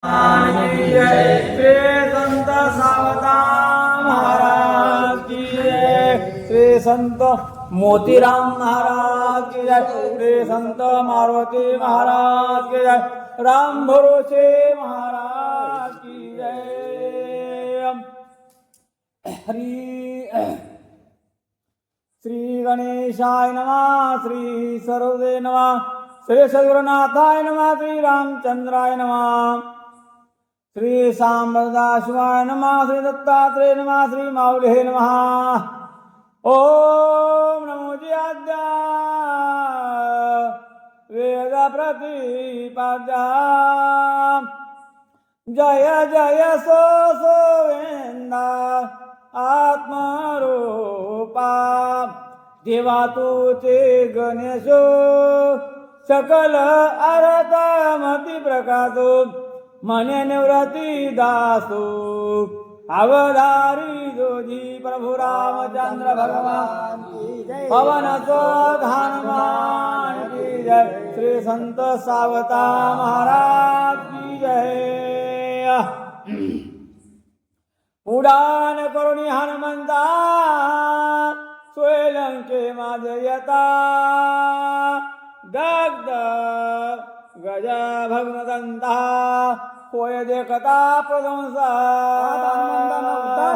श्री संत सावधान महाराज की जय। श्री संत मोतीराम महाराज की जय। श्री संत मारुति महाराज की जय। राम भरोसे महाराज की जय। श्री गणेशाय नमः। श्री सर्वदेव नमः। श्री सद्गुरुनाथाय नमः। श्री रामचंद्राय नमः। श्री सांबदाशिवाय नमः। श्री दत्तात्रेय नमः। श्री माऊले नमः। ओम नमो जियाद्या वेद प्रतिपाद्या जय जय सो सोवेंदा आत्मरूपा देवा तुचे गणेशो सकल अरतमती प्रकाशो मने निवृत्ती दासो अवधारी जोजी प्रभु रामचंद्र भगवान की जय। पवन सुत हनुमान की जय। श्री संत सावता महाराज की जय। उडान करुणी हनुमंता सोयलंके माझे यता दग्ध गज भग्नदंता होय देखता प्रशंसा।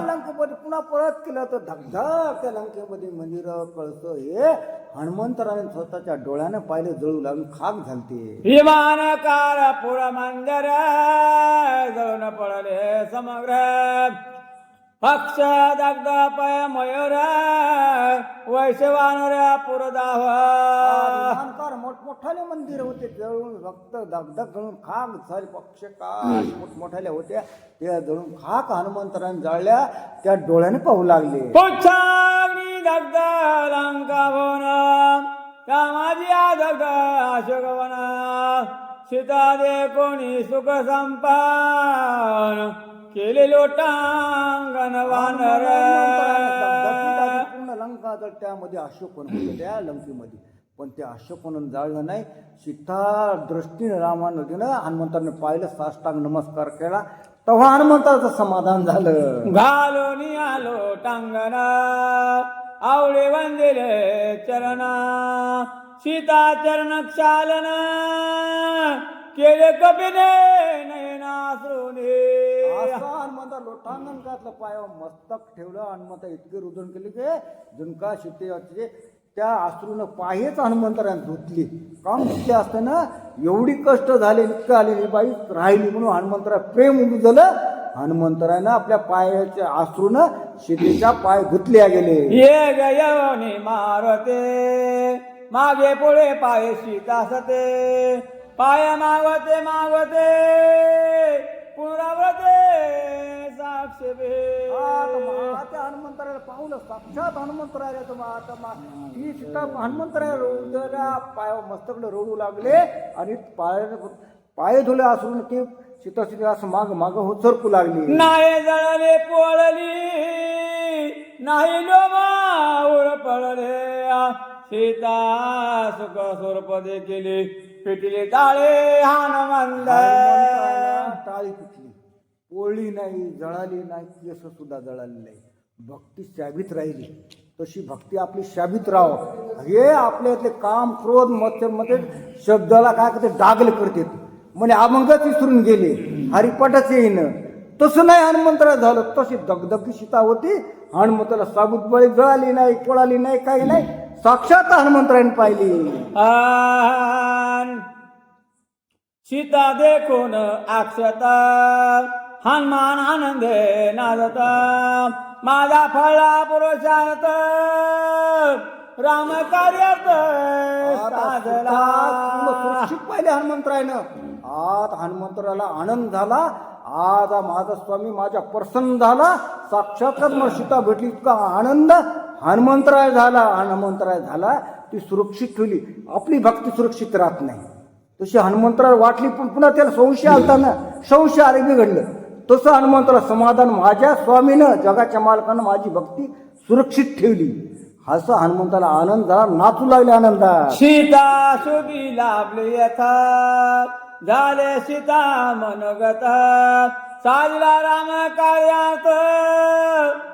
लंकेमध्ये पुन्हा परत केलं तर धगधग त्या लंकेमध्ये मंदिर कळस हे हनुमंतराने स्वतःच्या डोळ्याने पाहिले, जळू लागून खाक झालते. विमानकार पुर मंदिर जळून पडले समग्र पक्ष दग्ध पय मयूर वैश्वानर पुरदाव. मोठमोठाले मंदिर होते जळून भक्त दगदग जळून खाक झाले. पक्ष काय मोठमोठाले होत्या त्या जळून खाक हनुमंतराने जाळल्या, त्या डोळ्याने पाहू लागले. पुच्छाग्नी दग्ध लंका भवन त्या माझी दग्ध अशोकवन सीता दे कोणी सुख संपान केले लोटांगण वानर. पूर्ण लंका जळ त्यामध्ये अशोकवन होतं त्या लंकेमध्ये, पण ते अशोकवन जाळलं नाही. सीता दृष्टीने रामानं हनुमंताने पाहिलं, साष्टांग नमस्कार केला, तेव्हा हनुमंताचं समाधान झालं. घालून आलो टांगण आवळे वंदिले चरण सीता चरण क्षालन केले कपिले नयनाश्रुने. हनुमंता लोटांगण घातलं, पायावर मस्तक ठेवलं. हनुमंता इतके रुदन केले की जुनका सीतेचे त्या अश्रूनं पायच हनुमंतराने धुतली. काम धुतले असताना एवढी कष्ट झाले, इतकं आले बाई राहिली म्हणून हनुमंतरा प्रेम उमजलं. हनुमंतरानं आपल्या पायाच्या अश्रूनं सीतेच्या पाय धुतल्या गेले. ये गयवनी मारते मागे पुढे पाय सीता सते पाय मागवते मागवते पुनरावृते साक्ष त्या हनुमंतराला पाहुलं, साक्षात हनुमंतराला ती सीता हनुमंतराला पायावर मस्तकडे रोडू लागले आणि पाय धुले असून ती सीता सीता असं माग माग होत सरकू लागली. नाही जळले पोळली नाही लोमावर पडले सीता सुख स्वरूप केली पिटली टाळे हनुमंत. टाळी पिटली, पोळली नाही, जळाली नाही, केस सुद्धा जळाली नाही. भक्ती शाबीत राहिली. तशी भक्ती आपली शाबीत राहावं. हे आपल्यातले काम क्रोध मत्सर मध्ये शब्दाला काय करते डागल करते, म्हणजे अभंगच विसरून गेले, हरिपाठच येईन. तसं नाही हनुमंतरा झालं. तशी दगदगी सीता होती. हनुमंताला साबूत बळी जळाली नाही, पोळाली नाही, काही नाही, साक्षात हनुमंतराने पाहिली. सीता देखून अक्षता हनुमान आनंदे नादता माझा फळा पुरुषार्थ राम कार्यार्थ साधला. पाहिले हनुमंतरायनं. आज हनुमंतराला आनंद झाला. आज माझा स्वामी माझ्या प्रसन्न झाला, साक्षातच मला सीता भेटली. इतका आनंद हनुमंतराय झाला. हनुमंतराय झाला ती सुरक्षित ठेवली. आपली भक्ती सुरक्षित राहत नाही, तशी हनुमंतराला वाटली, पण पुन्हा त्याला संशय आलता ना, संशय आले बिघडलं. तसं हनुमंतराला समाधान, माझ्या स्वामीनं जगाच्या मालकानं माझी भक्ती सुरक्षित ठेवली. असं हनुमंताला आनंद झाला, नाचू लागले आनंदात. सीता शोभी लाभले यथा झाले सीता मनोगत साजला राम कार्यात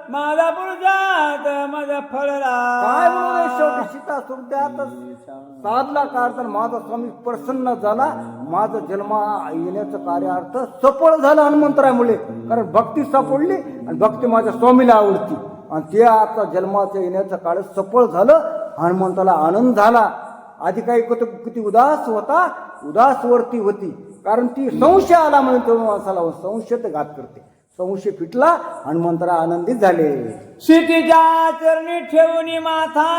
माझा पुरुषात माझा फळला काय म्हणून शेवटी सीता सुरत्यात साधला का अर्थ माझा स्वामी प्रसन्न झाला माझं जन्मा येण्याचं कार्यार्थ सफळ झालं हनुमंतरामुळे कारण भक्ती सापडली आणि भक्ती माझ्या स्वामीला आवडती आणि ते आता जन्माचं येण्याचं काळ सफळ झालं हनुमंताला आनंद झाला आधी काही किती उदास होता उदासवरती होती कारण ती संशय आला म्हणून तो माणसाला संशय घात करते संशय फिटला हनुमंतरा आनंदित झाले सीतेच्या चरणी ठेवून माथा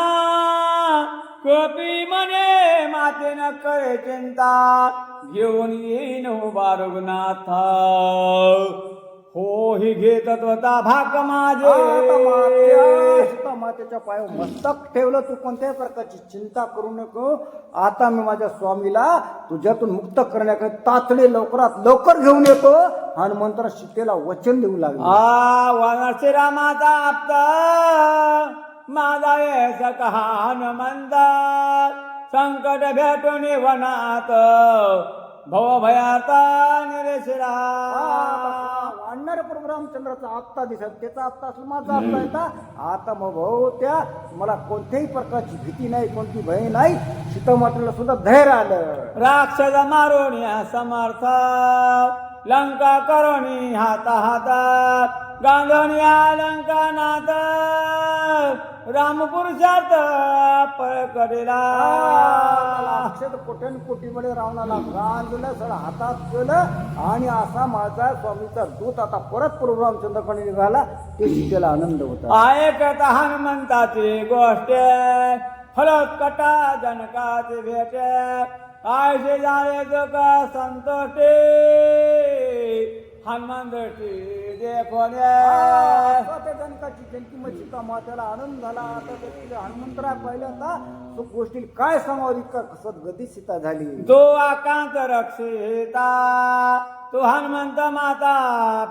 कपी म्हणे मातेन करे चिंता घेऊन येईन उभा रघुनाथा हो ही घेत होता भाक माझे मातेच्या पायावर मस्तक ठेवलं तू कोणत्याही प्रकारची चिंता करू नको आता मी माझ्या स्वामीला तुझ्यातून मुक्त करण्याकडे तातडे लवकरात लवकर घेऊन येतो हनुमंतरा सीतेला वचन देऊ लागला वनरचे रामाचा आपता माझा येस कहा हनुमंत संकट भेटून वनात भव भयाता निरेशिरा वाढणारे प्रभू रामचंद्राचा आत्ता दिसत त्याचा आत्ता असला माझा आत्ता येता आता मग भाऊ त्या मला कोणत्याही प्रकारची भीती नाही कोणती भय नाही सीतामातेला सुद्धा धैर्य आलं राक्षस मारून समर्थ लंका करोनी हाता हाता गांधोनिया लंका नाथ रामपुरुषात पळकडेला अक्षर कोट्यान कोटीमध्ये रावणाला गांजलं सगळं हातात केलं आणि असा माझा स्वामीचा दूत आता परत प्रभू रामचंद्राकडे निघाला ते सीतेला आनंद होता ऐकत हनुमंताची गोष्ट फलत कटा जनकाची भेट आयसे झाले दुःख संतोषे हनुमान दृष्टी देखोने जनकाची जयंती सीता मातेला आनंद झाला आता तिला हनुमंतराय पहिल्यांदा तो गोष्टी काय सांगावं इतका सद्गती सीता झाली जो आकांत रक्षिता तो हनुमंत माता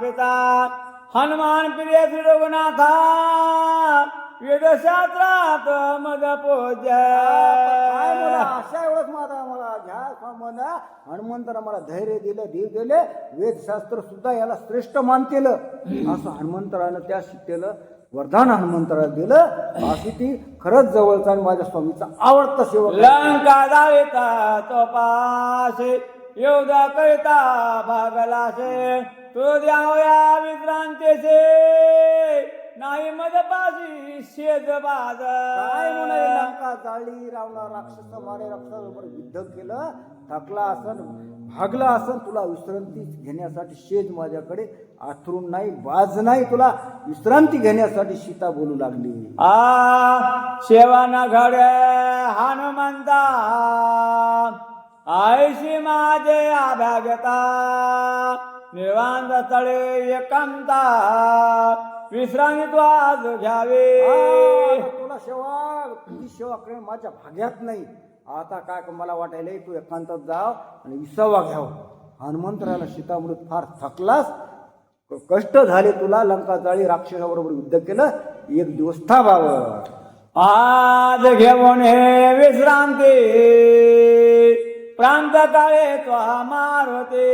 पिता हनुमान प्रिय श्री रघुनाथा वेदशास्त्रात मग पूज्य अशा एवढंच माझा मला घ्या म्हणा हनुमंताला मला धैर्य दिलं धीर दिले वेदशास्त्र सुद्धा याला श्रेष्ठ मानतेल असं हनुमंतरानं त्या सीतेला वरदान हनुमंतराला दिलं अशी ती खरंच जवळचा आणि माझ्या स्वामीचा आवडता सेवक लंका जाळीता तो पाशे योद्धा करिता भागलाशे तो द्यावया विश्रांतीचे नाही मदपाशी शेज बाज काय म्हणे लंका जाळी रावणा राक्षस मारे राक्षसाबरोबर युद्ध केलं थकला असन भागला असन तुला विश्रांती घेण्यासाठी शेज माझ्याकडे आथरून नाही बाज नाही तुला विश्रांती घेण्यासाठी सीता बोलू लागली शेवाना घडे हनुमंता आयशी माझे आभ्यागता निवांत तळे एकांता विश्रांती तू आज घ्यावे तुला सेवा तुझी सेवा करेन माझ्या भाग्यात नाही आता काय मला वाटायला तू एकांतात जाव आणि विसावा घ्याव हनुमंतराला सीतामृत फार थकलास कष्ट झाले तुला लंका जाळी राक्षसाबरोबर युद्ध केलं एक दिवस थांबावं आज घेऊन हे विश्रांती प्रांत काळे तो मारते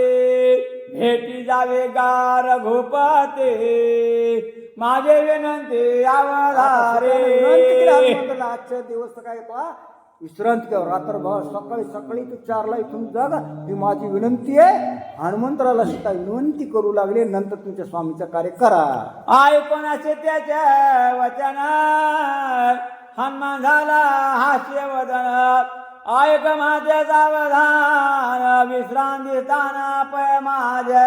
भेटी जावे गार घोपते माझे विनंती आवधारे आजच्या दिवस काय तो विश्रांती घ्या रात्रभर सकाळी सकाळी तू 4ला इथून जागा ही माझी विनंती आहे हनुमंतराला सीता विनंती करू लागले नंतर तुमच्या स्वामीचं कार्य करा ऐकूनचे त्याचे वचन हनुमान झाला हास्य वदन ऐक माझे सावधान विश्रांती ताना पय माझे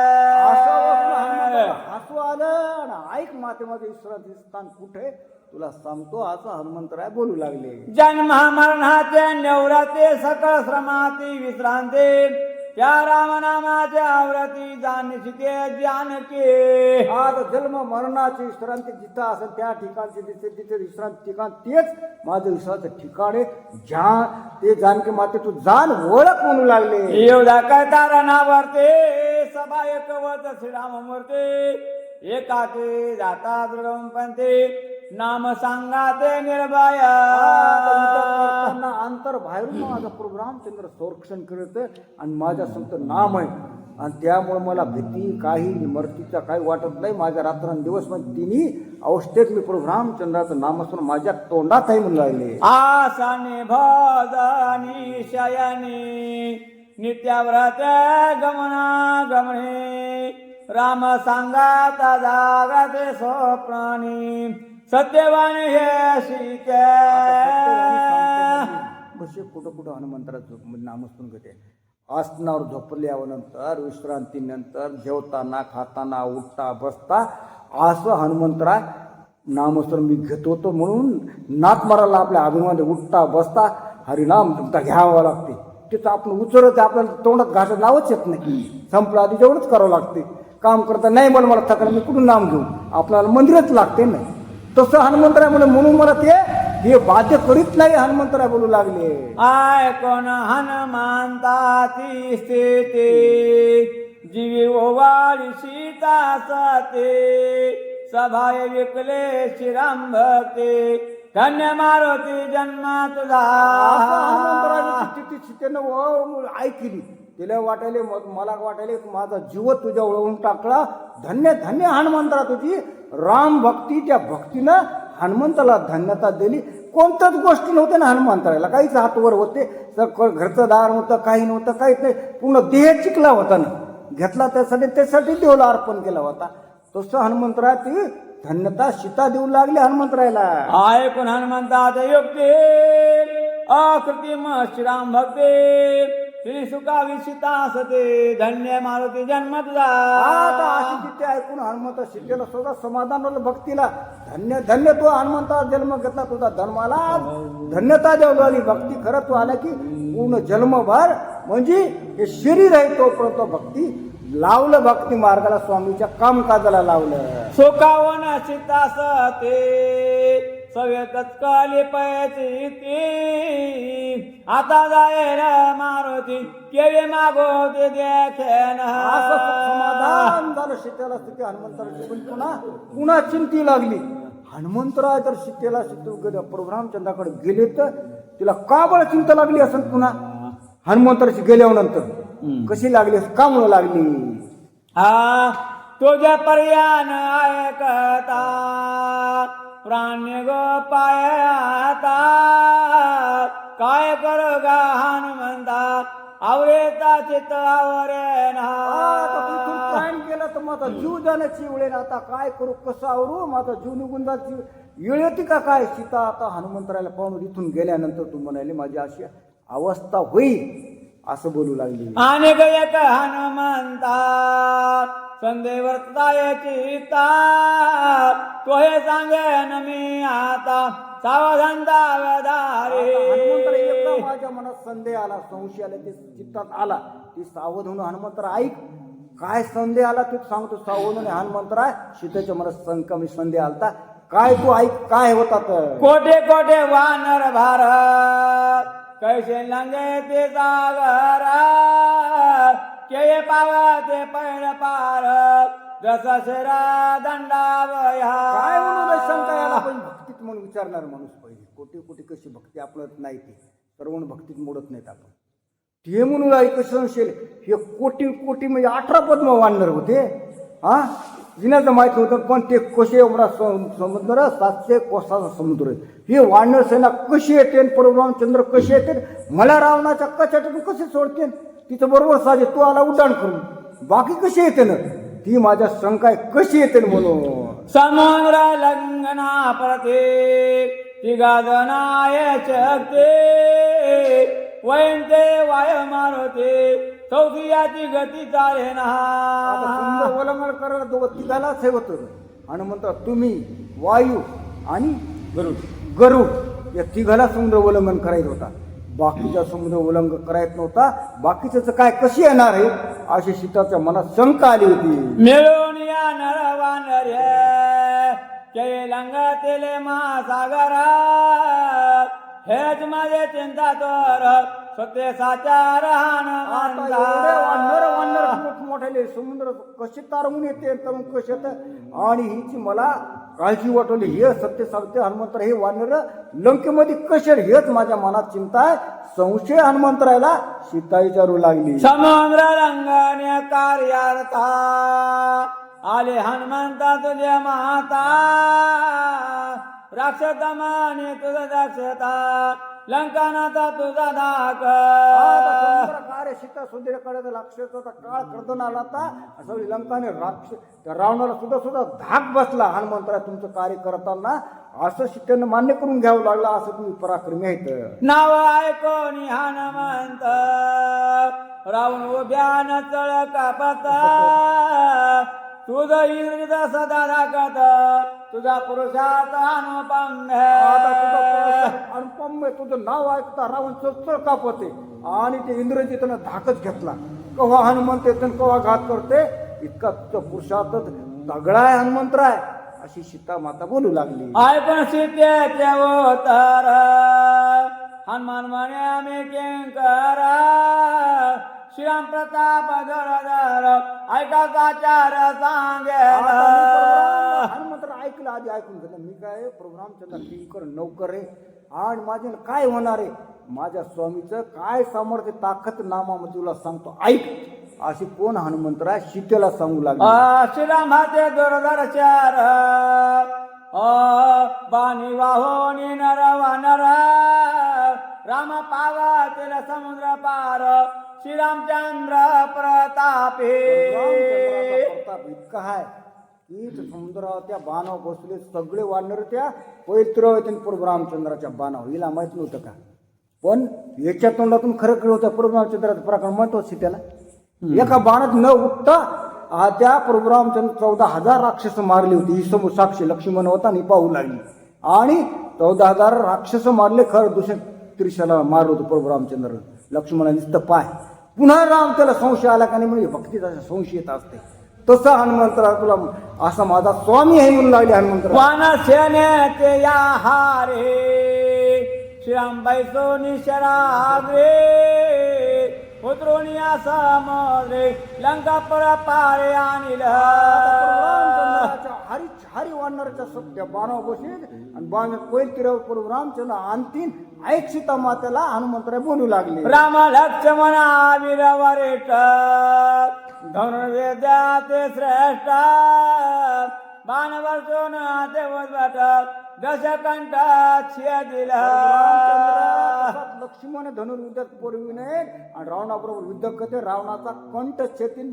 हसू आलं आणि ऐक माते माझे विश्रांती स्थान कुठे तुला सांगतो असं हनुमंतराय बोलू लागले जन्म मरणाचे निवृत्ती सकळ श्रमाती विश्रांती त्या रामनामाचे आवृत्ती जाणशिके जानके आज जन्म मरणाची विश्रांती जिथं असेल त्या ठिकाणचे तिथे विश्रांती ठिकाण तेच माझं विश्रांती ठिकाण आहे ते जानकी माते तू जाण ओळख म्हणू लागले एवढा करता रणावरते सभा एकवत श्रीराम मूर्ती एकाकी जाता दृढम पंथे नाम सांगा ते निर्भय आता विचार करताना अंतर बाहेरून माझा प्रभू रामचंद्र संरक्षण करत आणि माझ्या संत नाम आहे आणि त्यामुळे मला भीती काही मर्तीचा काही वाटत नाही. माझ्या रात्रंदिवस म्हणजे तिन्ही अवस्थेत मी प्रभू रामचंद्राचं नामस्मरण माझ्या तोंडात आहे म्हणून लागले. आसाने भजनी शयनी नित्यव्रत गमना गमने राम सांगाता जागते स्वप्राणी सत्यवान हे शिके. कसे कुठं कुठं हनुमंतराचं नामस्मरण करते. आसनावर झोपल्यानंतर विश्रांतीनंतर जेवताना खाताना उठता बसता असं हनुमंतराय नामस्मरण मी घेत होतो. म्हणून नाक मारायला आपल्या अभिमान उठता बसता हरिनाम तुमचा घ्यावं लागते. तिथं आपण उचलत आपल्याला तोंडात घासात नावच येत नाही. संपलं आधी जेवढंच करावं लागते. काम करता नाही मला थकलं मी कुठून नाम घेऊ आपल्याला मंदिरच लागते नाही. तसं हनुमंतराय म्हणून मला ते हे बाध्य करीत नाही हनुमंतराय बोलू लागले. आय कोण हनुमंता ती स्थिती जीवी ओवाळी सीता सते सभाय विकले श्रीराम भक्ते धन्य मारुती जन्म तुझा. स्थिती सीतेनं ऐकली तिला वाटायले मला वाटायले माझा जीव तुझ्या ओळखून टाकला. धन्य धन्य हनुमंतरा तुझी राम भक्ती त्या भक्तीनं हनुमंताला धन्यता दिली. कोणत्याच गोष्टी नव्हत्या ना हनुमंतराला काहीच हातवर होते तर घरचं दार नव्हतं काही नव्हतं काहीच नाही. पूर्ण देह चिकला होता ना घेतला त्यासाठी देवाला अर्पण केला होता. तसं हनुमंतराय ती धन्यता सीता देऊ लागली हनुमंतरायला. आय कोण हनुमंता युक्ती अकृत्रिम श्रीराम भक्ते श्री सुखावी सीता सते धन्य मारुती जन्म तुझा. आता अशी तिथे ऐकून हनुमंत सीतेला सुद्धा समाधान झालं भक्तीला. धन्य धन्य तो हनुमंता जन्म घेतला तुझा धर्माला धन्यता देऊ लागली. भक्ती खरं तू आला की पूर्ण जन्मभर म्हणजे हे शरीर आहे तोपर्यंत भक्ती लावलं. भक्ती मार्गाला स्वामीच्या कामकाजाला लावलं. सुखावन सीता सते सवेतच काली पैची ती आता जाईल मारुती केवे मागोते देखेन. असं समाधान झालं सीतेला. सीते हनुमंतराची पण पुन्हा चिंती लागली. हनुमंतराय तर सीतेला प्रभू रामचंद्राकडे गेले तर तिला का बळ चिंता लागली असं पुन्हा हनुमंतराची गेल्यानंतर कशी लागली का म्हणू लागली. तुझ्या पर्यान ऐकता प्राण्य गो पायता काय कर गा हनुमंता आवरेता चित्त आवरे प्राण केला तर माझा जीव जाण्याची वेळ. आता काय करू कसं आवरू माझा जीव निघून जायची वेळ येते का काय. सीता आता हनुमंतराला पाहून इथून गेल्यानंतर तू म्हणाली माझी अशी अवस्था होईल असं बोलू लागली. आणि एक हनुमंता संदेवर्तायची तो हे सांगेन मी आता सावधान दावेदारी. माझ्या मनात संदेह आला संशय आला ते चित्तात आला ती सावध होऊन हनुमंतरा ऐक काय संदेह आला ते सांगतो. सावध होऊन हनुमंतरा सीतेच्या मनात कमी संदेह आलता काय तू ऐक काय होतात. कोठे कोठे वानर भारत कैसे लंगे ते सागर के पावते पैर पार जसा शेरा दंडावया. काय म्हणून शंका याला पण भक्तीत म्हणून विचारणार माणूस पाहिजे. कोटी कोटी कशी भक्ती आपलत नाही ते सर्व भक्तीत मोडत नाहीत आपण ते म्हणून ऐक संशय. हे कोटी कोटी म्हणजे 18 पद्म वानर होते. हा जिन्याचं माहिती होतं पण ते कसे एवढा समुद्र 700 कोसाचा समुद्र आहे. हे वानर सेना कशी येते प्रभू रामचंद्र कसे येते मला रावणाच्या कचाटून कसे सोडते तिथं बरोबर साजे तू आला उड्डाण करून बाकी कशी येते ना ती माझ्या शंका कशी येते म्हणून. समुद्र लंघना प्रते तिघाजनाय चकते वयंते वाय मारते चौथीयाची गती चाले ना. सुंदर ओलंघन करायला दोघं तिघालाच हे होतं. आणि म्हणतात तुम्ही वायू आणि गरुड या तिघाला समुद्र उल्लंघन करायचं होता. बाकीचा समुद्र उल्लंघन करायचं नव्हता. बाकीचं काय कशी येणार आहे अशी सीताच्या मनात शंका आली होती. मिळून या नर वानर के लंगतेले महासागर हेच माझे चिंता तर सत्य साचार आता एवढे वानर वानर हनुमंता मोठमोठे समुद्र कसे तारवून येते तर मग कसे आणि हिची मला काळजी वाटवली. हे सत्य सांगते हनुमंतराय, हे वानर लंकेमध्ये कसे हेच माझ्या मनात चिंता आहे. संशय हनुमंतरायला सीता विचारू लागली. समुद्र रंगण्या कार्यार्था आले हनुमंता तुझे माता राक्षतमाने तुझा दक्षता लंकानाथा तुझा धाक आता समुद्र कार्य सीता सुंदरीकडे राक्षसाचा काळ कर्दन आला होता. सगळी लंकाने त्या रावणाला सुद्धा सुद्धा धाक बसला. हनुमंतराय तुमचं कार्य करताना असं सीतेनं मान्य करून घ्यावं लागलं. असं तुम्ही पराक्रमी आहेत. नाव ऐकोनी हनुमंत रावण उभ्यान चळ कापत तुझ इंद्रिय सदा दाखत तुझा पुरुषात आता तुझं पुरुष अनुपम आहे. तुझं नाव ऐकता रावण चळचळ कापते आणि ते इंद्रजितनं धाकच घेतला. कव्हा हनुमंत येते कव्हा घात करते. इतका तुझं पुरुषार्थ तगडा आहे हनुमंतराय, अशी सीता माता बोलू लागली. ऐकून सीतेचे अवतार हनुमान म्हणे आम्ही किंकर श्रीराम प्रताप धरधर ऐका साचार सांगेल. हनुमंतराय ऐकलं, आधी ऐकून घेतलं. मी काय प्रभू रामचंद्र किंकर नौकर आहे आणि माझे काय होणार आहे. माझ्या स्वामीचं काय सामर्थ्य ताकद नामामध्ये तुला सांगतो ऐक. अशी कोण हनुमंतराय सीतेला सांगू लागले. श्रीराम हाते दुर्धर चार बाणी वाहोनी नर वानर राम पावातील समुद्र पार श्रीरामचंद्र प्रतापे. प्रताप इतका आहे की समुद्रावर त्या बाणावर बसले सगळे वानर त्या पवित्र होते प्रभू रामचंद्राच्या बाणावर. हिला माहित नव्हतं का, पण याच्या तोंडातून खरं खरं होतं प्रभू रामचंद्राचं पराक्रम म्हणतो सीतेला. एका बाणात न उठता त्या प्रभू रामचंद्र 14,000 राक्षस मारली होती. ही समोर साक्षी लक्ष्मण होता आणि पाहू लागली आणि 14,000 राक्षस मारले. खरं दुसऱ्या त्रिशाला मारलं होतं प्रभू रामचंद्र. लक्ष्मणाने नुसतं पाय. पुन्हा राम त्याला संशय आला का नाही म्हणजे भक्तीचा संशय येत असते. तसं हनुमंतराय तुला असा माझा स्वामी आहे म्हणून लागले हनुमंतराय. वानसेनेचे या हारे श्रीराम बैसोनी शराग्रे उतरोनी समुद्रे लंका पर पारे आणिल. हरी हरी वानराच्या सत्य बाणावर बसेल आणि बाण कोईल तिरावर प्रभू रामचंद्र आणतीन. ऐक सीता मातेला हनुमंतराय बोलू लागले. राम लक्ष्मण वीर वरेट धनुर्वेद्याचे श्रेष्ठ बाण वर्षोन देवत दशकंठ छेदिल. लक्ष्मण धनुर्विद्यात पूर्वीने आणि रावणाबरोबर युद्ध करते. रावणाचा कंठ छेतीन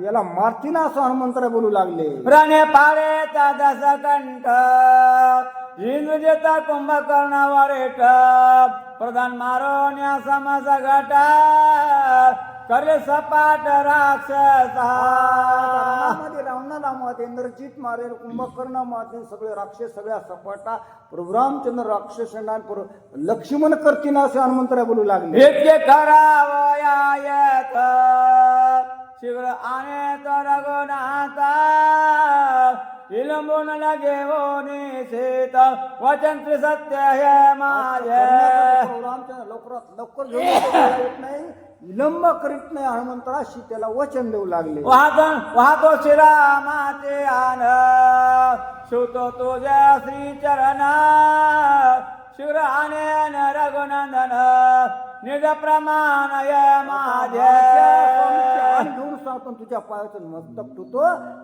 याला मारतीन असं हनुमंतराय बोलू लागले. रणे पाळे दशकंठ इंद्रजेता कुंभकर्ण वरेट प्रधान मारोन्या समस घट करले सपाट राक्षस. रावणाला माते इंद्रजित मारेल कुंभकर्ण माते सगळे राक्षस सगळ्या सपाटा प्रभू रामचंद्र राक्षसांना लक्ष्मण करतीन असे हनुमंतराय बोलू लागले. इतके करावयात शीघ्र आणे तर रघुनाथा विलंबून लगे होणे शेत वचन त्रिसत्य हे माझे. रामचंद्र लवकरात लवकर घेऊन येत नाही, विलंब करीत नाही. हनुमंतराय सीतेला वचन देऊ लागले. वाहतो श्रीरामाचे आन शिवतो तुझ्या श्रीचरण शीघ्र आनेन रघुनंदन निज प्रमाण माझे. घेऊन सांगतो तुझ्या पायाचं मस्तक तुतो.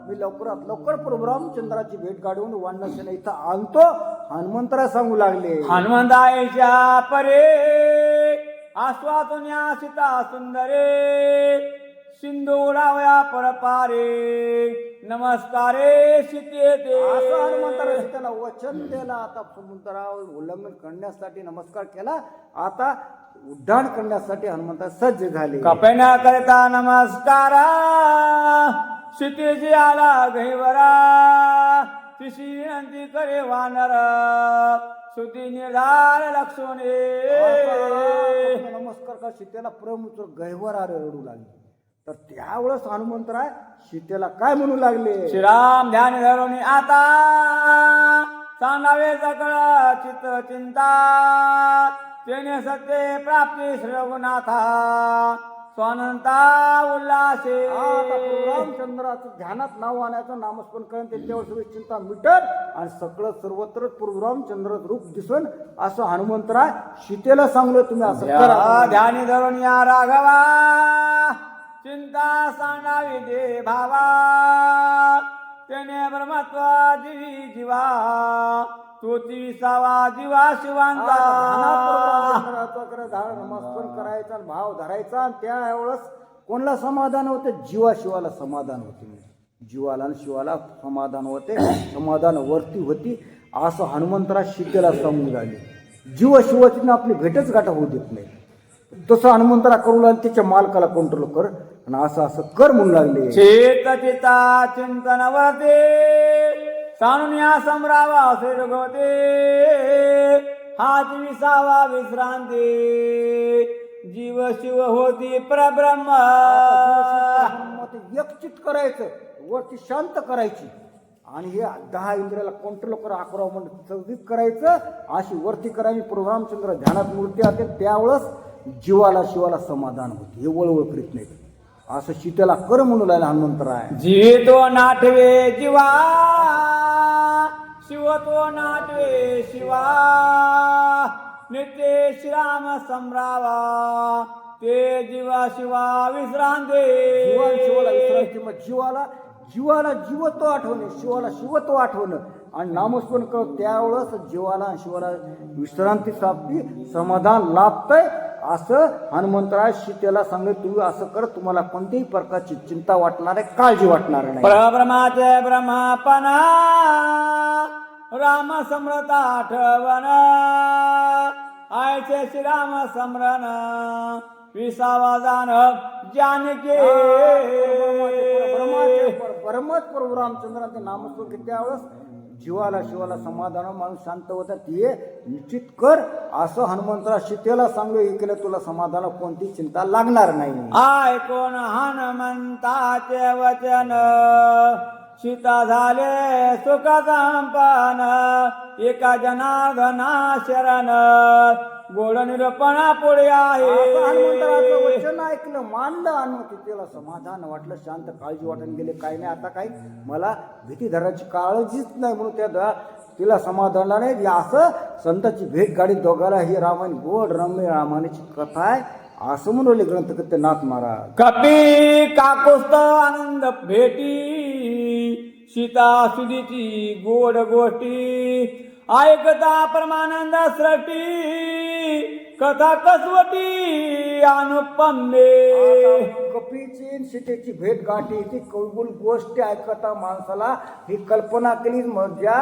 मी लवकरात लवकर प्रभू रामचंद्राची भेट गाडून वानरसेना इथं आणतो. हनुमंतराय सांगू लागले. हनुमंताईच्या परे आश्वासन या सीता सुंदरे सिंधू उडावया परपारे नमस्कारे सीते ते. असं हनुमंतराय सीतेला वचन दिलं. आता समुद्रावर उल्लंघन करण्यासाठी नमस्कार केला. आता उड्डाण करण्यासाठी हनुमंतराय सज्ज झाले. कपण्या करता नमस्कार सीतेजी आला गहिवरा तिशी विनंती करे वानर सुती निर्धार लक्ष्मणे. नमस्कार का सीतेला प्रमुख गहिवर आले रडू लागले. तर त्यावेळेस हनुमंतराय सीतेला काय म्हणू लागले. श्रीराम ध्यान धरून आता सांगावे सकळ चित्त चिंता तेने सत्य प्राप्ती श्री रघुनाथा स्वानंता उल्लासे. आता प्रभू रामचंद्राचं ध्यानात नाव आणायचं नामस्मरण करून त्याच्यावर सगळी चिंता मिटत आणि सगळं सर्वत्र प्रभू रामचंद्र रूप दिसून असं हनुमंतराय सीतेला सांगलं तुम्ही असं करा. ध्यानी धरून या राघवा चिंता सांगावी दे भावा त्याने ब्रह्मत्व दिवी जीवा तोची विसावा जीवा शिवांचा. नमस्कार करायचा आणि भाव धरायचा आणि त्यावेळेस कोणाला समाधान होते जीवा शिवाला समाधान होते. जीवाला आणि शिवाला समाधान होते समाधान वरती होती असं हनुमंतराय सीतेला सांगून राहिले. जीव शिवाची आपली भेटच गाठा होऊ देत नाही. तसं हनुमंतरा करू लागले त्याच्या मालकाला कंट्रोल कर आणि असं असं कर म्हणू लागले. चेत चिता चिंतन वरते सांगून या समरावा असे रघुवते हाच विसावा विश्रांती जीव शिव होती परब्रह्म. एकचित करायचं वरती शांत करायची आणि हे 10 इंद्रियाला कंट्रोल कर 11 म्हणजे 24 करायचं अशी वरती करायची. प्रभू रामचंद्र ध्यानात मूर्ती आते त्यावेळेस जीवाला शिवाला समाधान होते. हे वळवळ करीत नाही असं सीतेला कर म्हणू लागला हनुमंतराय. जीवे तो नाटवे जीवा शिव तो नाटवे शिवा नित्य श्रीराम समरावा ते जीवा शिवा विश्रांते. शिवाला विश्रांती मग जीवाला जीवत्व आठवणे शिवाला शिवत्व आठवणं आणि नामस्मरण करत त्यावेळेस जीवाला आणि शिवाला विश्रांती साधती समाधान लाभतंय असं हनुमंतराय सीतेला सांगले. तुम्ही असं कर तुम्हाला कोणत्याही प्रकारची चिंता वाटणार आहे काळजी वाटणार नाही. परब्रह्माचे ब्रह्मापणा राम समृता आठवण आयचे श्रीराम समरण विसावा जाण जानके. परमच प्रभू रामचंद्राचे नामस्मरण त्यावेळेस जीवाला शिवाला समाधान माणूस शांत होता ते निश्चित कर असं हनुमंतराय सीतेला सांगलो. हे केलं तुला समाधान कोणती चिंता लागणार नाही. ऐकून हनुमंताचे वचन सीता झाले सुख संपन्न एका जनार्दना शरण गोड निरूपणा पुढे आहे. हनुमंतराचं वचन ऐकलं मानलं आणि तिला समाधान वाटलं शांत काळजी वाटून गेले. काही नाही आता काही मला भीती धरायची काळजीच नाही म्हणून त्या तिला समाधानाने असं संताची भेट गाडी दोघाला ही रामायण गोड रम्य रामायणाची कथा आहे असं म्हणले ग्रंथकर्ते नाथ महाराज. कपी काकुस्त आनंद भेटी सीता सुधीची गोड गोष्टी ऐकता परमानंद सृष्टी कथा कसवटी अनुपमे. कपीची सीतेची भेट गाठी ती कौगुल गोष्ट ऐकता माणसाला ही कल्पना केली ज्या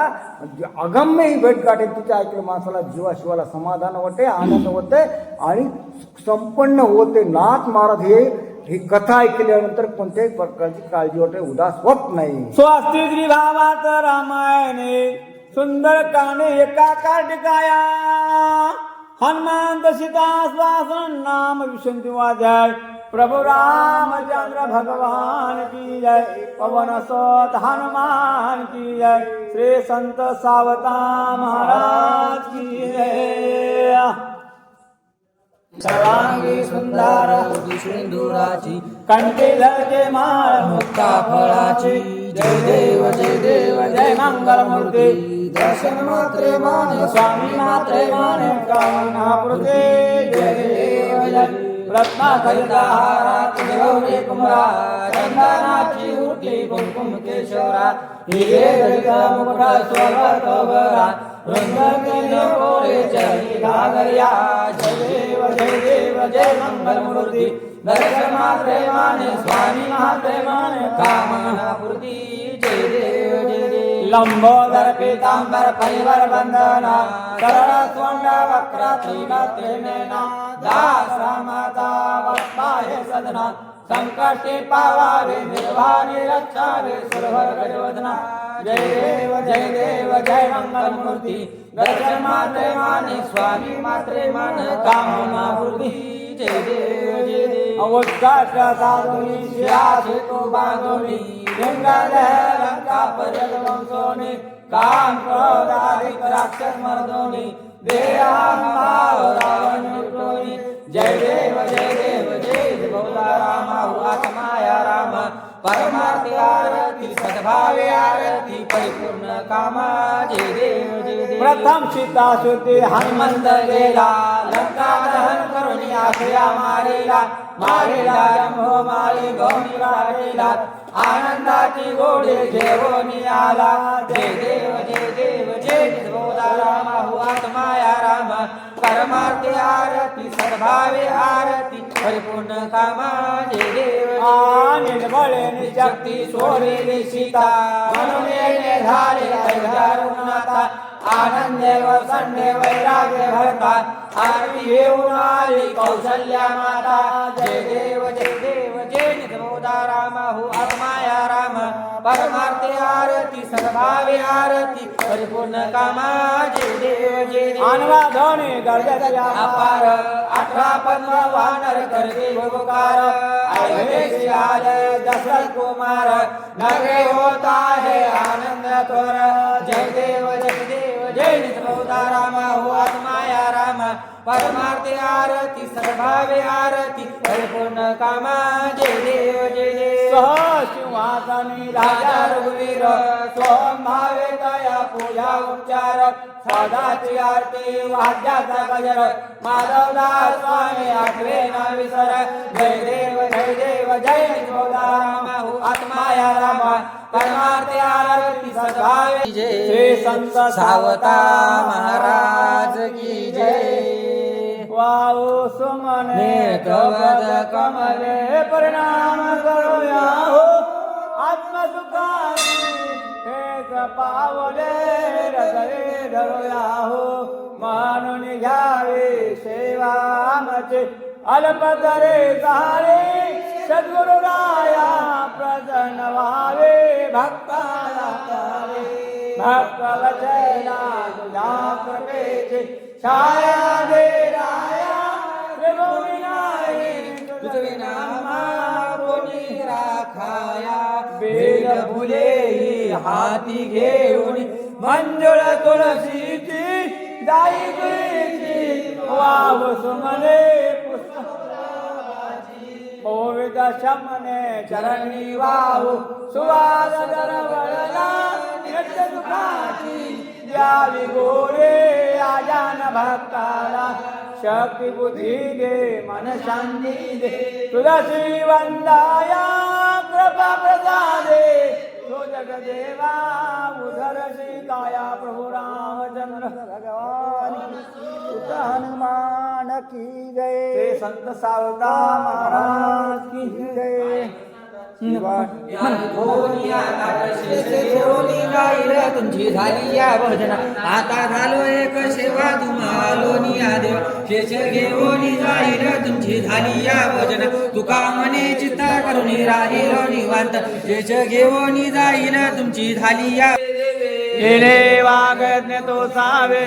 अगम्य ही भेट गाठी तिच्या ऐकलं माणसाला जीवाशिवाला समाधान होते आनंद होते आणि संपन्न होते. नाथ महाराज ही कथा ऐकल्यानंतर कोणत्याही प्रकारची काळजी वाटते उदास होत नाही. स्वस्ती भावात रामायणे सुंदर काने एका काटिकाया हनुमंत सीता श्वासन नाम विशंती वाजय प्रभु रामचंद्र भगवान की जय पवन सोत हनुमान की जय श्री संत सावता महाराज की जय. सर्वांगी सुंदर सिंदुराची कंठी धरते माळ मुक्ता फळाची जय देव जय मंगल मूर्ती दर्शन मात्रे माने स्वामी मात्रे माने कामना पूर्ते जय देव जय. रत्ना खलिता हारात गौरी कुमरा चंदनाची उठी कुंकुम केशवरा हिरे गळिता मुकुटा स्वर्ग तोबरा रंग केले गोरे चली घागरिया जय देव जय मंगल मूर्ती दर्शन मात्रे माने स्वामी मात्रे माने कामना पूर्ती जय देव जय देव. लंबोदर पीतांबर परिवर बंधना सरळ स्वंड वक्राती गात्रे नैना दास रामाचा वक्ताहे सदना संकटे पावावे निर्वाणी रक्षावे सुरभर गजवदना जय देव जय मंगल मूर्ती दर्शन मात्रे माने स्वामी मात्रे मान कामना पूर्ती जय देव जय देव. अवकाश साधुनी शिराशी तो बांधोनी लंका पर्यत वंशोनी काम क्रोध आदिक राक्षस मर्दोनी देहं भाव रावण टोनी जय देव जय भोला राम आत्माया राम परमार्थ आरती सद्भावे आरती परिपूर्ण कामा जय देव प्रथम सीता सुती हनुमंत गेला लंका दहन करून आखया मारेला जम्भो मारी गौनी राहिला आनंदाची गोडी घेऊन आला जय देव जय भोला राम आत्माया राम परमार्थ आरती सद्भावे आरती परिपूर्ण कामा जय देव निर्मळे निशक्ती सोडली सीता म्हणून येणे झाले अयोध्यारुनाथा आनंदे व संडे वैराग्य भरता आरती घेऊन आली कौशल्या माता जय देव जय भोला राम आत्माया राम परमार्थ आरती सद्भावे आरती परिपूर्ण कामा जय देव आणवा धोणी गरजेच्या अपार 18 पंध वानर करते उपकार अयोध्येशी आले दशरथ कुमार नगे होता है आनंद थोर जय देव जय भोला राम आत्माया राम परमार्थ आरती सद्भावे आरती परिपूर्ण कामा जय देव सिंहासनी राजा रघुवीर स्वभावे तया पूजा उपचार सदाची आरती वाद्याचा गजर माधवदास स्वामी आठवे ना विसर जय देव जय भोला राम आत्माया राम परमार्थ आरती सद्भावे जय श्री संत सावता महाराज की जय वाऊ सुमने कवच कमले परिणाम करो या हो आत्म सुखारी एक पावले हृदय धरोया हो म्हणून घ्यावे सेवा आमचे अल्पतरे झाले सद्गुरु राया प्रसन्न व्हावे भक्ताला करे भक्त वचना तुझ्या कृपेची छाया दे राया त्रिभुवनी नाही तुझे नाम कोणी राखाया बेल फुले हाती घेऊन मंजुळ तुळशीची जाई गुईची वाव सुमने ओविद शमने चरणी वाहू सुवास दरवळला नित्य दुखाची द्यावी गोरे आजान भक्ताला शक्ती बुद्धी दे मन शांती दे तुझा श्रीवंदाया कृपा प्रसादे तो जगदेवा उधर सीताया प्रभु रामचंद्र भगवान हनुमान की जय श्री संत सावता महाराज की जय तुमची झाली या भजना आता झालो एक सेवा तुम्हालो देव शेष घेऊन जाईल तुमची झाली या भजना तुका मने चित्ता करून राहिलो निवांत शेष घेऊन जाईल तुमची झाली या गेले वागज्ञ तो सावे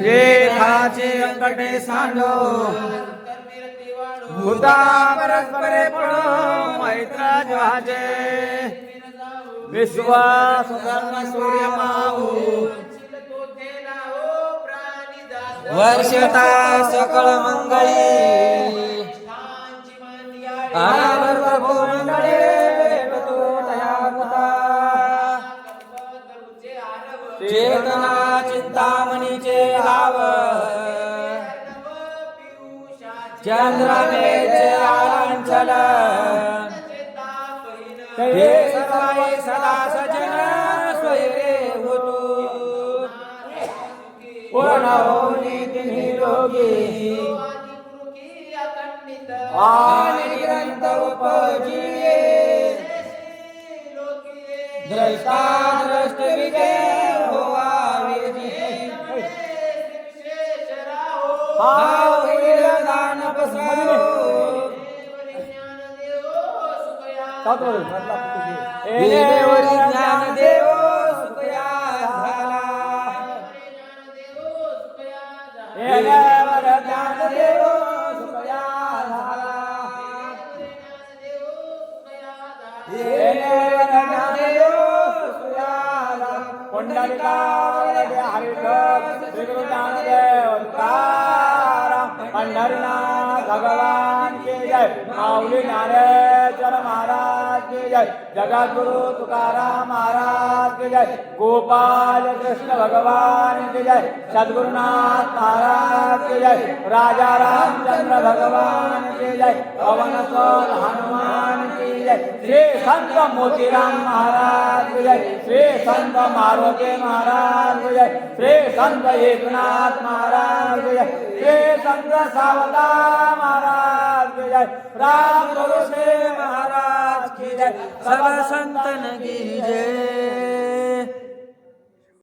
जे खाचे अंकटे सांडो भूता परस्परे पडो मैत्र ज्वाजे विश्वास धर्म सूर्य माऊ वर्षता सकळ मंगळी आनंद मंगळे चेतना चिंतामणीचे लाव चंद्रमेचे आलांचल हे सर्वाई सदा सजन स्वैरे होतो पूर्ण होनी तिन्ही रोगी आणि ग्रंथ उपजिये द्रष्टा द्रष्ट विजय होवावे भाव दान बसावो देवरी ज्ञान देव सुखया झाला ज्ञान देव सुखया झाला ज्ञान देव सुखया झाला पुंडलिकावरदे हरिद्र श्री गुरु ज्ञानदेव तुकाराम पंढरीनाथ भगवान की जय माऊली ज्ञानेश्वर महाराज की जय जगद्गुरु तुकाराम महाराज की जय गोपाल कृष्ण भगवान की जय सद्गुरुनाथ महाराज की जय राजा रामचंद्र भगवान की जय पवन सुत हनुमान की जय श्री संत मोतीराम महाराज की जय श्री संत मारुति महाराज की जय श्री संत एकनाथ महाराज की जय श्री संत सावता महाराज की जय राम गुरु श्री महाराज की जय सब संतन की जय।